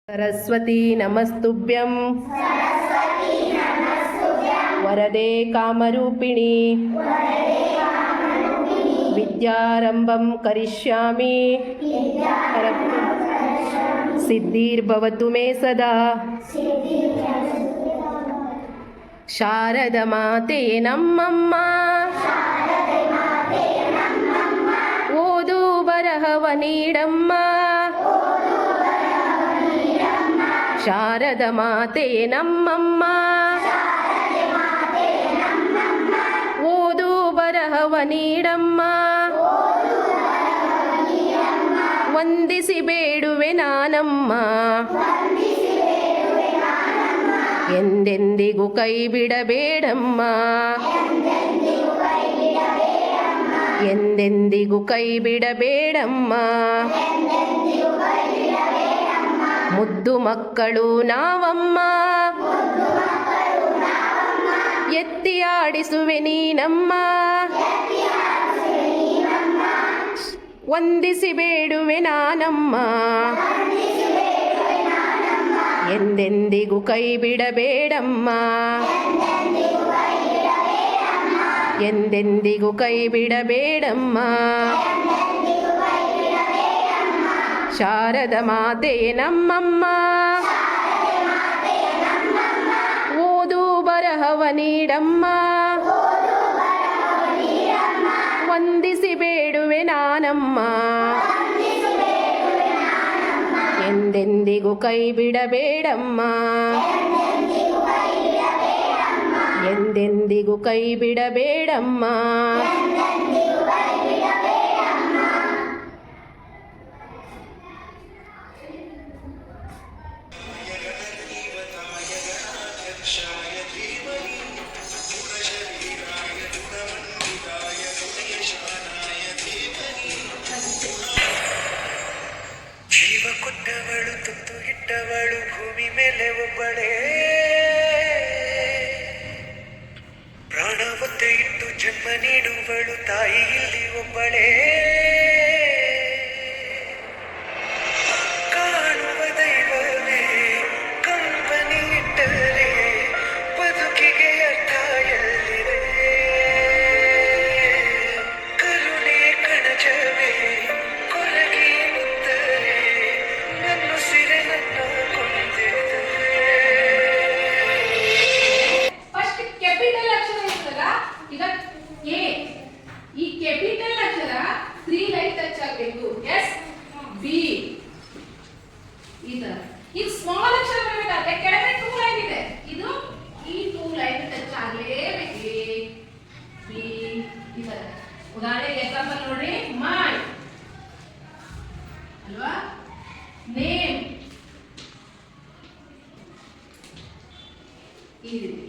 सरस्वती नमस्तुभ्यं वरदे कामरूपिणी विद्यारंभं करिष्यामि सिद्धिर्भवतु मे सदा। शारदमाते नम्मम्म ಓದು ಬರಹವ ನೀಡಮ್ಮ ಶಾರದ ಮಾತೆ ನಮ್ಮಮ್ಮ ಓದು ಬರಹವ ನೀಡಮ್ಮ ವಂದಿಸಿ ಬೇಡುವೆ ನಾನಮ್ಮ ಎಂದೆಂದಿಗೂ ಕೈ ಬಿಡಬೇಡಮ್ಮ ಎಂದೆಂದಿಗೂ ಕೈ ಬಿಡಬೇಡಮ್ಮ ಮುದ್ದು ಮಕ್ಕಳು ನಾವಮ್ಮ ಎತ್ತಿ ಆಡಿಸುವೆ ನೀನಮ್ಮ ವಂದಿಸಿ ಬೇಡುವೆ ನಾನಮ್ಮ ಎಂದೆಂದಿಗೂ ಕೈ ಬಿಡಬೇಡಮ್ಮ ಎಂದೆಂದಿಗೂ ಕೈ ಬಿಡಬೇಡಮ್ಮ ಶಾರದ ಮಾತೆ ನಮ್ಮಮ್ಮ ಓದು ಬರಹವ ನೀಡಮ್ಮ ವಂದಿಸಿ ಬೇಡುವೆ ನಾನಮ್ಮ ಎಂದೆಂದಿಗೂ ಕೈ ಬಿಡಬೇಡಮ್ಮ ಎಂದೆಂದಿಗೂ ಕೈ ಬಿಡಬೇಡಮ್ಮ ಜೀವ ಕೊಟ್ಟವಳು ತುತ್ತು ಇಟ್ಟವಳು ಭೂಮಿ ಮೇಲೆ ಒಬ್ಬಳೇ ಪ್ರಾಣ ಒತ್ತೆ ಇಟ್ಟು ಜನ್ಮ ನೀಡುವಳು ತಾಯಿ ಇಲ್ಲಿ ಒಬ್ಬಳೇ ಕಾಣುವ ದೈವವೇ ಕಂಬನಿ ಇಟ್ಟರೆ ಬದುಕಿಗೆ ಅರ್ಥ ಎಲ್ಲಿದೆ ಕರುಣೆ ಕಣಜವೇ ಕೊರಗಿ ನಿಂತರೆ ನನ್ನ ಸಿರೆ ನನ್ನ ಕೊಂದಿದೆ ಫಸ್ಟ್ ಕ್ಯಾಪಿಟಲ್ ಅಕ್ಷರ ಇರ್ತದ ಈಗ ಎ ಈ ಕ್ಯಾಪಿಟಲ್ ಅಕ್ಷರ 3 ಲೈನ್ ಟಚ್ ಆಗಬೇಕು ಎಸ್ ಬಿ ಇದರ ಇದು ಸ್ಮಾಲ್ ಅಕ್ಷರ ಬರಬೇಕಾದ್ರೆ ಕೆಳಗೆ 2 ಲೈನ್ ಇದೆ ಇದು ಈ 2 ಲೈನ್ ಟಚ್ ಆಗಲೇಬೇಕು ಬಿ ಇದರ ಉದಾಹರಣೆಗೆ ಎಕ್ಸಾಂಪಲ್ ನೋಡಿ ಮೈ ಅಲ್ವಾ ನೇಮ್ ಈ ರೀತಿ